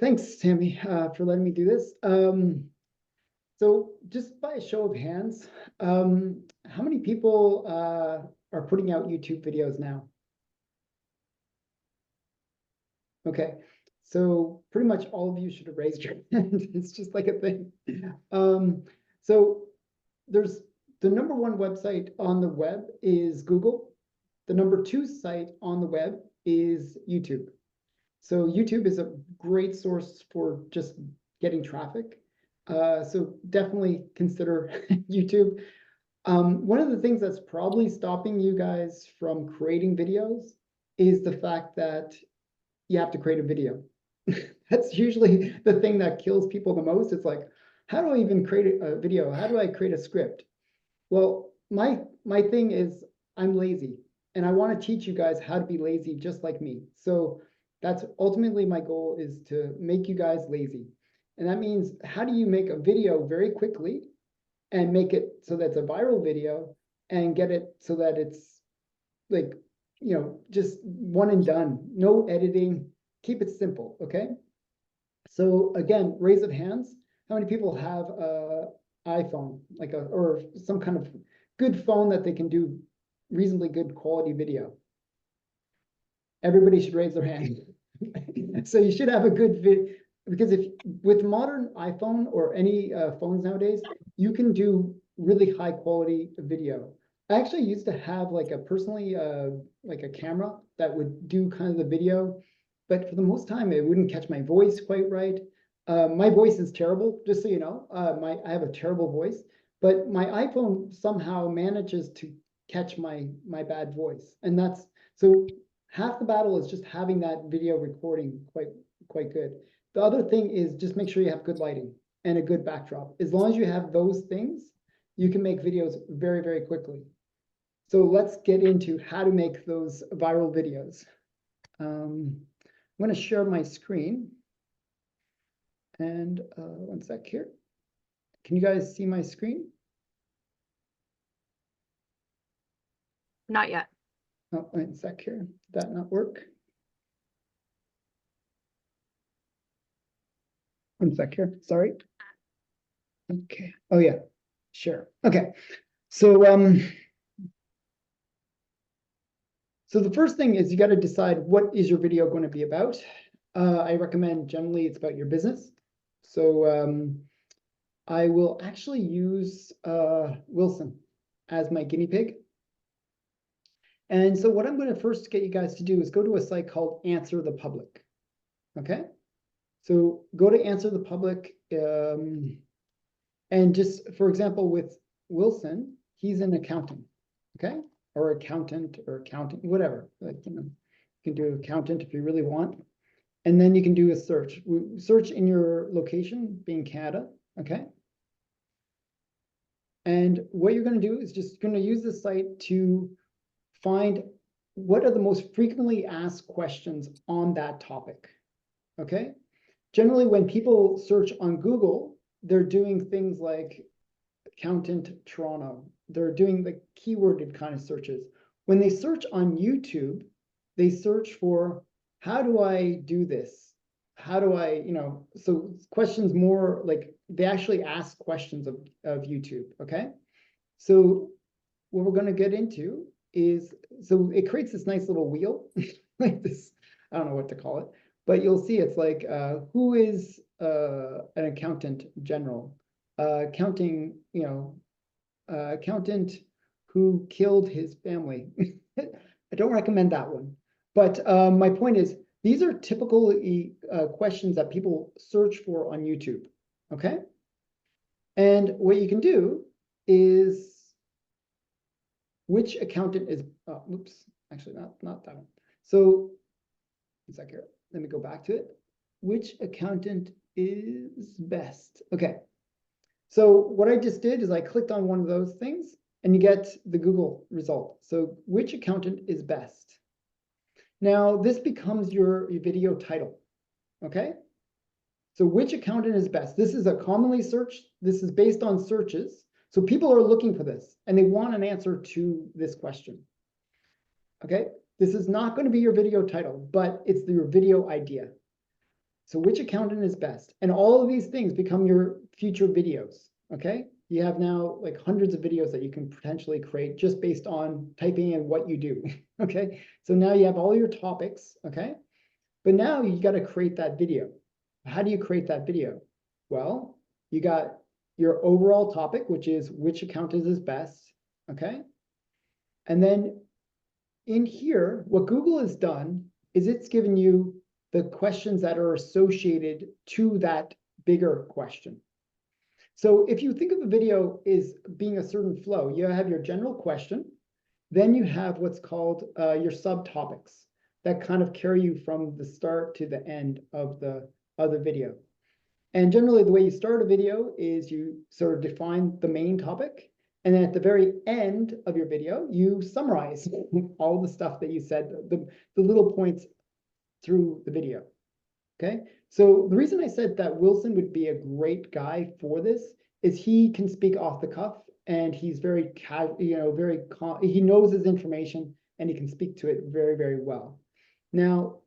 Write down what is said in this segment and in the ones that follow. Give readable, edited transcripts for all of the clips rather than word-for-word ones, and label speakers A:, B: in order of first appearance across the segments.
A: Thanks, Tammy, for letting me do this. So just by a show of hands, how many people are putting out YouTube videos now? Okay, so pretty much all of you should have raised your hand. It's just like a thing. So there's the number one website on the web is Google. The number two site on the web is YouTube. So YouTube is a great source for just getting traffic. So definitely consider YouTube. One of the things that's probably stopping you guys from creating videos is the fact that you have to create a video. That's usually the thing that kills people the most. It's like, how do I even create a video? How do I create a script? Well, my thing is I'm lazy, and I want to teach you guys how to be lazy just like me. So that's ultimately my goal, is to make you guys lazy. And that means, how do you make a video very quickly and make it so that's a viral video and get it so that it's like, just one and done, no editing, keep it simple, okay? So again, raise of hands, how many people have a iPhone, or some kind of good phone that they can do reasonably good quality video? Everybody should raise their hand. So you should have a good because if with modern iPhone or any phones nowadays, you can do really high quality video. I actually used to have like a camera that would do kind of the video, but for the most time it wouldn't catch my voice quite right. My voice is terrible, just so you know. I have a terrible voice, but my iPhone somehow manages to catch my bad voice, and that's so. Half the battle is just having that video recording quite good. The other thing is just make sure you have good lighting and a good backdrop. As long as you have those things, you can make videos very, very quickly. So let's get into how to make those viral videos. I'm going to share my screen. And one sec here. Can you guys see my screen?
B: Not yet.
A: Oh, one sec here. Did that not work? One sec here. Sorry. Okay. Oh yeah. Sure. Okay. So so the first thing is you got to decide what is your video going to be about. I recommend generally it's about your business. So I will actually use Wilson as my guinea pig. And so what I'm going to first get you guys to do is go to a site called Answer the Public. Okay. So go to Answer the Public. And just, for example, with Wilson, he's an accountant. Okay. Or accountant or accounting, whatever. Like, you can do accountant if you really want. And then you can do a search. Search in your location, being Canada. Okay. And what you're going to do is just going to use the site to find what are the most frequently asked questions on that topic. Okay. Generally, when people search on Google, they're doing things like accountant Toronto. They're doing the keyworded kind of searches. When they search on YouTube, they search for, how do I do this? How do I, so questions more like they actually ask questions of YouTube. Okay. So what we're going to get into is, so it creates this nice little wheel like this. I don't know what to call it, but you'll see it's like, who is an accountant general? Accounting, accountant who killed his family. I don't recommend that one. But my point is, these are typical questions that people search for on YouTube. Okay. And what you can do is, which accountant is, oops, actually not that one. So, one sec here. Let me go back to it. Which accountant is best? Okay. So what I just did is I clicked on one of those things and you get the Google result. So which accountant is best? Now this becomes your video title. Okay. So which accountant is best? This is a commonly searched, this is based on searches. So people are looking for this and they want an answer to this question. Okay. This is not going to be your video title, but it's your video idea. So which accountant is best? And all of these things become your future videos, okay? You have now like hundreds of videos that you can potentially create just based on typing in what you do, okay? So now you have all your topics, okay? But now you got to create that video. How do you create that video? Well, you got your overall topic, which is which accountant is best, okay? And then in here, what Google has done is it's given you the questions that are associated to that bigger question. So if you think of a video as being a certain flow, you have your general question, then you have what's called your subtopics that kind of carry you from the start to the end of the video. And generally the way you start a video is you sort of define the main topic, and then at the very end of your video, you summarize all the stuff that you said, the little points through the video. Okay, so the reason I said that Wilson would be a great guy for this is he can speak off the cuff, and he's very, he knows his information, and he can speak to it very, very well. Now,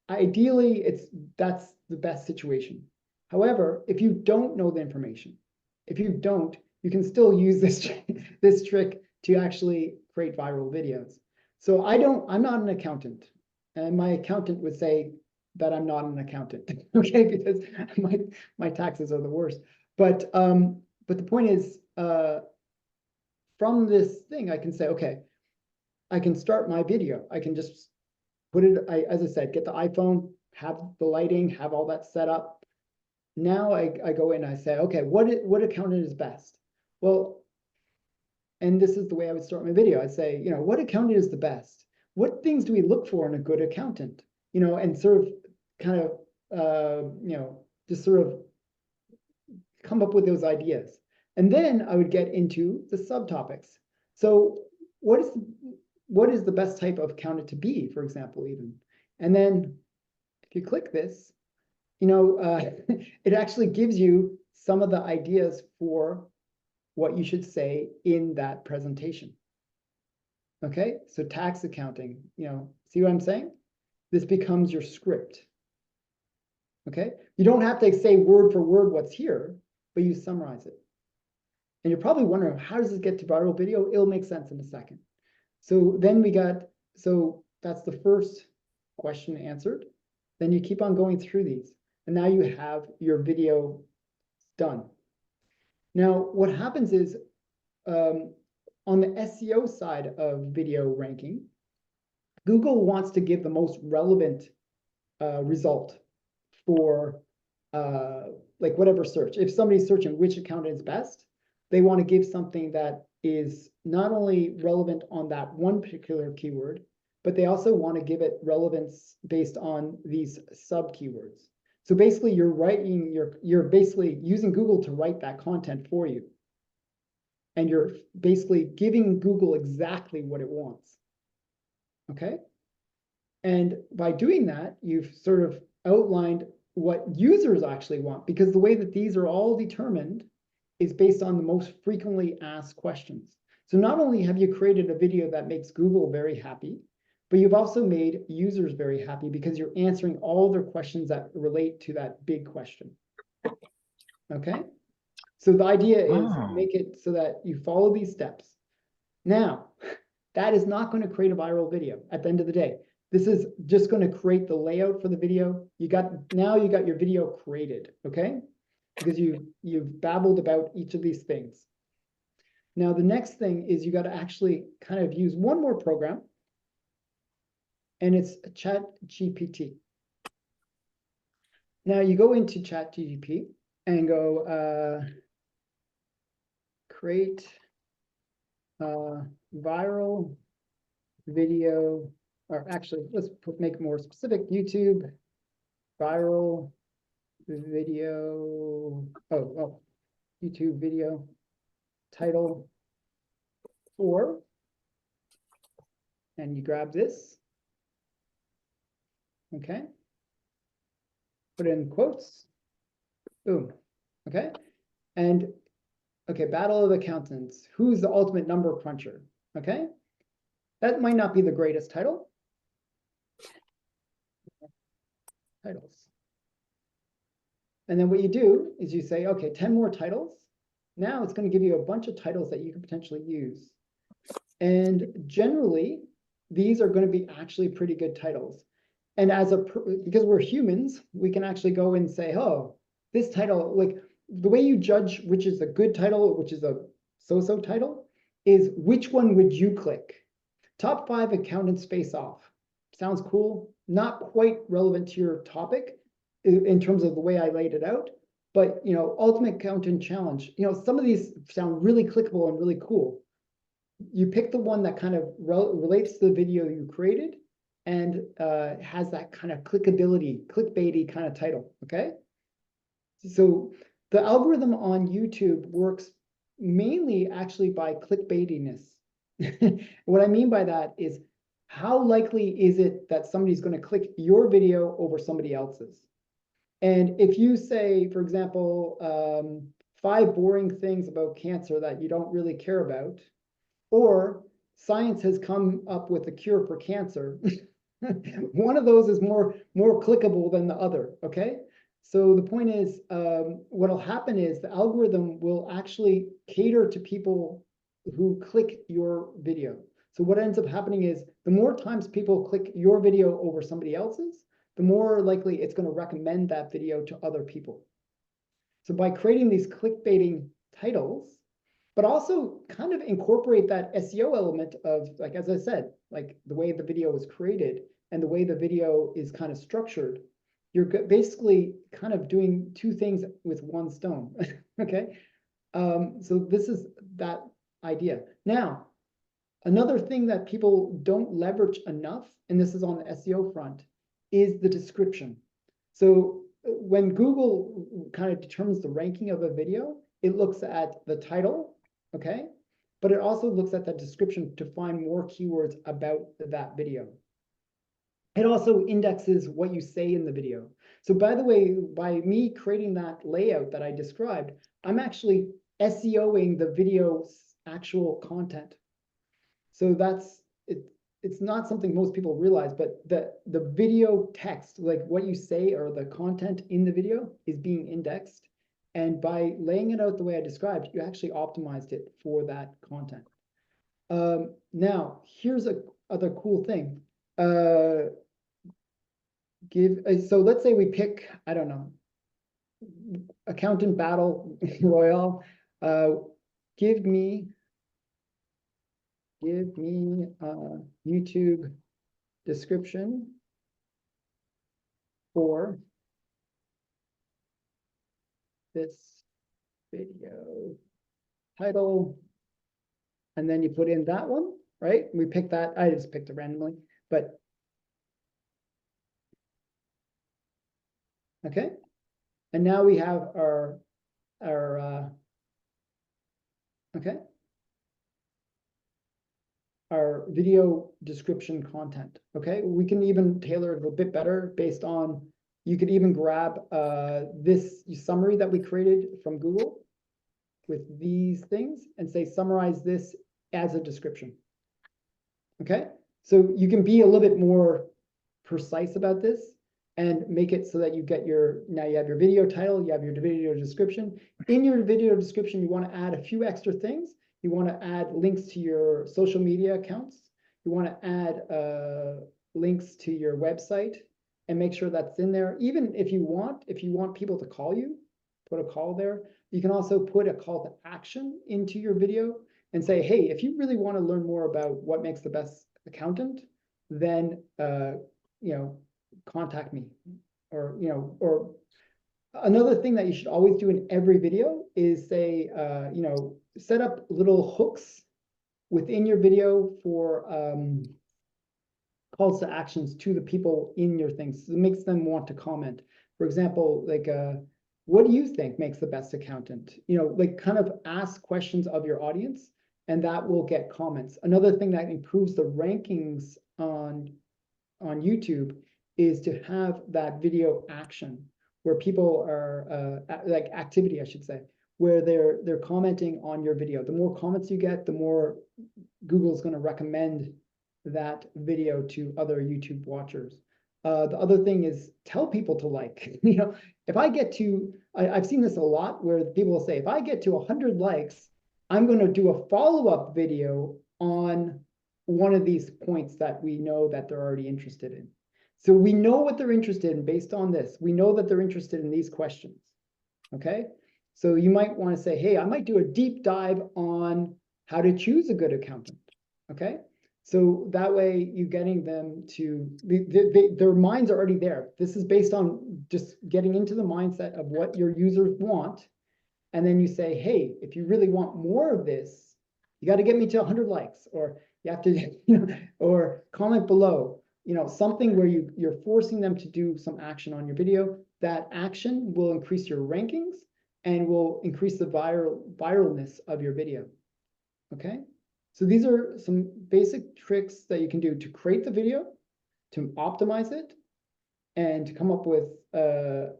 A: ideally, that's the best situation. However, if you don't know the information, you can still use this trick to actually create viral videos. So I'm not an accountant, and my accountant would say that I'm not an accountant, okay, because my taxes are the worst. But the point is, from this thing, I can say, okay, I can start my video. I can just put it, as I said, get the iPhone, have the lighting, have all that set up. Now I go in and I say, okay, what accountant is best? Well, and this is the way I would start my video. I'd say, what accountant is the best? What things do we look for in a good accountant? And sort of kind of, just sort of come up with those ideas. And then I would get into the subtopics. So what is the best type of accountant to be, for example, even? And then if you click this, it actually gives you some of the ideas for what you should say in that presentation. Okay, so tax accounting, see what I'm saying? This becomes your script. Okay, you don't have to say word for word what's here, but you summarize it. And you're probably wondering, how does this get to viral video? It'll make sense in a second. So then so that's the first question answered. Then you keep on going through these, and now you have your video done. Now, what happens is, on the SEO side of video ranking, Google wants to give the most relevant result for like whatever search. If somebody's searching which accountant is best, they want to give something that is not only relevant on that one particular keyword, but they also want to give it relevance based on these sub keywords. So basically you're basically using Google to write that content for you. And you're basically giving Google exactly what it wants. Okay? And by doing that, you've sort of outlined what users actually want, because the way that these are all determined is based on the most frequently asked questions. So not only have you created a video that makes Google very happy, but you've also made users very happy because you're answering all their questions that relate to that big question. Okay? So the idea is make it so that you follow these steps. Now, that is not going to create a viral video at the end of the day. This is just going to create the layout for the video. Now you got your video created, okay? Because you've babbled about each of these things. Now the next thing is you got to actually kind of use one more program, and it's ChatGPT. Now you go into ChatGPT and go create viral video, or actually let's make it more specific. YouTube viral video, YouTube video title 4, and you grab this, okay, put it in quotes, boom, okay, and okay, battle of accountants, who's the ultimate number cruncher, okay, that might not be the greatest title. Titles. And then what you do is you say, okay, 10 more titles. Now it's going to give you a bunch of titles that you can potentially use. And generally, these are going to be actually pretty good titles. And because we're humans, we can actually go and say, oh, this title, like the way you judge which is a good title, which is a so-so title, is which one would you click? Top 5 accountants face off. Sounds cool. Not quite relevant to your topic in terms of the way I laid it out. But, ultimate accountant challenge, some of these sound really clickable and really cool. You pick the one that kind of relates to the video you created and has that kind of clickbaity kind of title, okay? So the algorithm on YouTube works mainly actually by clickbaitiness. What I mean by that is how likely is it that somebody's going to click your video over somebody else's? And if you say, for example, 5 boring things about cancer that you don't really care about, or science has come up with a cure for cancer, one of those is more clickable than the other, okay? So the point is, what'll happen is the algorithm will actually cater to people who click your video. So what ends up happening is the more times people click your video over somebody else's, the more likely it's going to recommend that video to other people. So by creating these clickbaiting titles, but also kind of incorporate that SEO element of, like, as I said, like the way the video was created and the way the video is kind of structured, you're basically kind of doing 2 things with 1 stone, okay? So this is that idea. Now, another thing that people don't leverage enough, and this is on the SEO front, is the description. So when Google kind of determines the ranking of a video, it looks at the title, okay? But it also looks at the description to find more keywords about that video. It also indexes what you say in the video. So by the way, by me creating that layout that I described, I'm actually SEOing the video's actual content. So that's it. It's not something most people realize, but the video text, like what you say or the content in the video, is being indexed. And by laying it out the way I described, you actually optimized it for that content. Now, here's a other cool thing. So let's say we pick, I don't know, accountant battle royale. Give me YouTube description for this video title, and then you put in that one, right? We pick that. I just picked it randomly, but okay. And now we have our okay, our video description content. Okay, we can even tailor it a bit better based on, you could even grab this summary that we created from Google with these things and say, summarize this as a description. Okay, so you can be a little bit more precise about this and make it so that you get now you have your video title, you have your video description. In your video description, you want to add a few extra things. You want to add links to your social media accounts. You want to add links to your website and make sure that's in there. Even if you want people to call you, put a call there. You can also put a call to action into your video and say, hey, if you really want to learn more about what makes the best accountant, then contact me. Or another thing that you should always do in every video is say, set up little hooks within your video for calls to actions to the people in your things. So it makes them want to comment. For example, like, what do you think makes the best accountant? Like kind of ask questions of your audience, and that will get comments. Another thing that improves the rankings on YouTube is to have that video action where people are like activity, I should say, where they're commenting on your video. The more comments you get, the more Google's going to recommend that video to other YouTube watchers. The other thing is tell people to like, if I get to, I've seen this a lot where people will say, if I get to 100 likes, I'm going to do a follow-up video on one of these points that we know that they're already interested in. So we know what they're interested in based on this. We know that they're interested in these questions. Okay. So you might want to say, hey, I might do a deep dive on how to choose a good accountant. Okay. So that way you're getting them to, their minds are already there. This is based on just getting into the mindset of what your users want. And then you say, hey, if you really want more of this, you got to get me to 100 likes, or you have to, or comment below, something where you're forcing them to do some action on your video. That action will increase your rankings and will increase the viralness of your video. Okay. So these are some basic tricks that you can do to create the video, to optimize it, and to come up with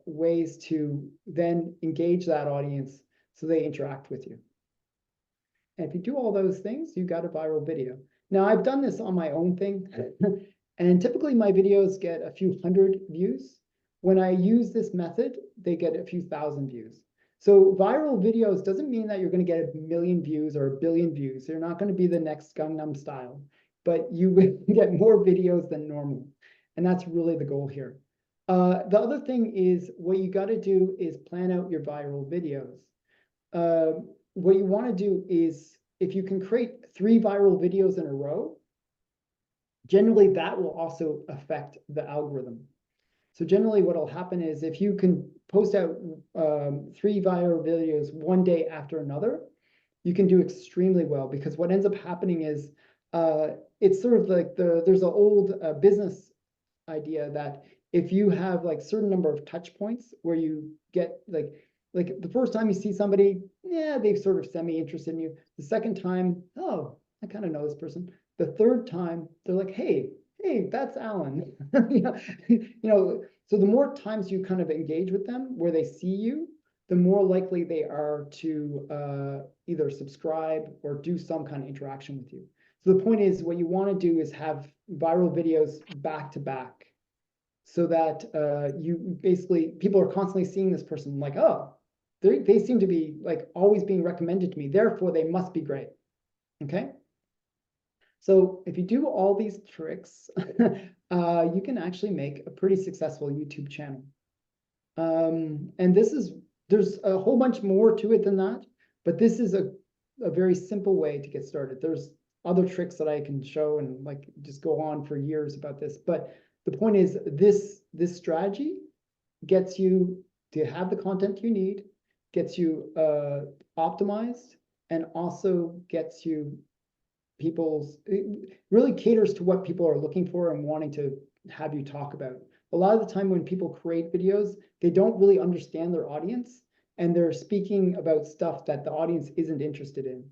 A: ways to then engage that audience so they interact with you. And if you do all those things, you got a viral video. Now, I've done this on my own thing, and typically my videos get a few hundred views. When I use this method, they get a few thousand views. So viral videos doesn't mean that you're going to get 1 million views or 1 billion views. They're not going to be the next Gangnam Style, but you will get more videos than normal. And that's really the goal here. The other thing is what you got to do is plan out your viral videos. What you want to do is if you can create 3 viral videos in a row, generally that will also affect the algorithm. So generally what will happen is if you can post out 3 viral videos one day after another, you can do extremely well, because what ends up happening is it's sort of like there's an old business idea that if you have like certain number of touch points where you get like the first time you see somebody, yeah, they've sort of semi-interested in you. The second time, oh, I kind of know this person. The third time, they're like, hey, that's Allan. So the more times you kind of engage with them where they see you, the more likely they are to either subscribe or do some kind of interaction with you. So the point is, what you want to do is have viral videos back to back, so that you basically, people are constantly seeing this person like, oh, they seem to be like always being recommended to me, therefore they must be great. Okay. So if you do all these tricks, you can actually make a pretty successful YouTube channel. And there's a whole bunch more to it than that, but this is a very simple way to get started. There's other tricks that I can show and like just go on for years about this, but the point is this strategy gets you to have the content you need, gets you optimized, and also gets you it really caters to what people are looking for and wanting to have you talk about. A lot of the time when people create videos, they don't really understand their audience, and they're speaking about stuff that the audience isn't interested in.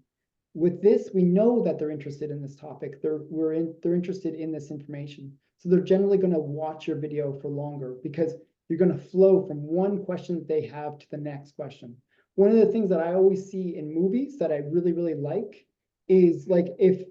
A: With this, we know that they're interested in this topic. They're interested in this information. So they're generally going to watch your video for longer, because you're going to flow from one question that they have to the next question. One of the things that I always see in movies that I really, really like is like if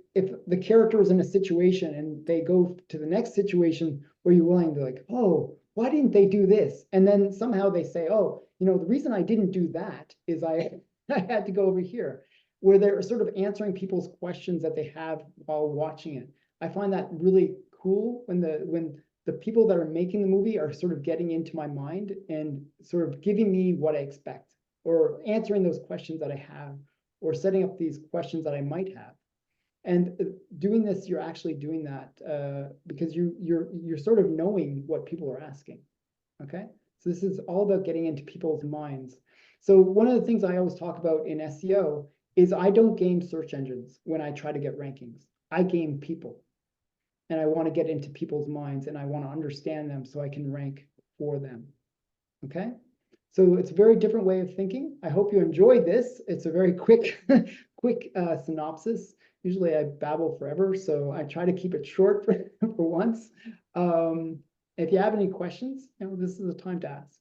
A: the character is in a situation and they go to the next situation where you're willing to like, oh, why didn't they do this? And then somehow they say, oh, the reason I didn't do that is I had to go over here, where they're sort of answering people's questions that they have while watching it. I find that really cool when the people that are making the movie are sort of getting into my mind and sort of giving me what I expect, or answering those questions that I have, or setting up these questions that I might have. And doing this, you're actually doing that because you're sort of knowing what people are asking. Okay, so this is all about getting into people's minds. So one of the things I always talk about in SEO is I don't game search engines when I try to get rankings. I game people, and I want to get into people's minds, and I want to understand them so I can rank for them. Okay. So it's a very different way of thinking. I hope you enjoyed this. It's a very quick synopsis. Usually I babble forever, so I try to keep it short for once. If you have any questions, this is the time to ask.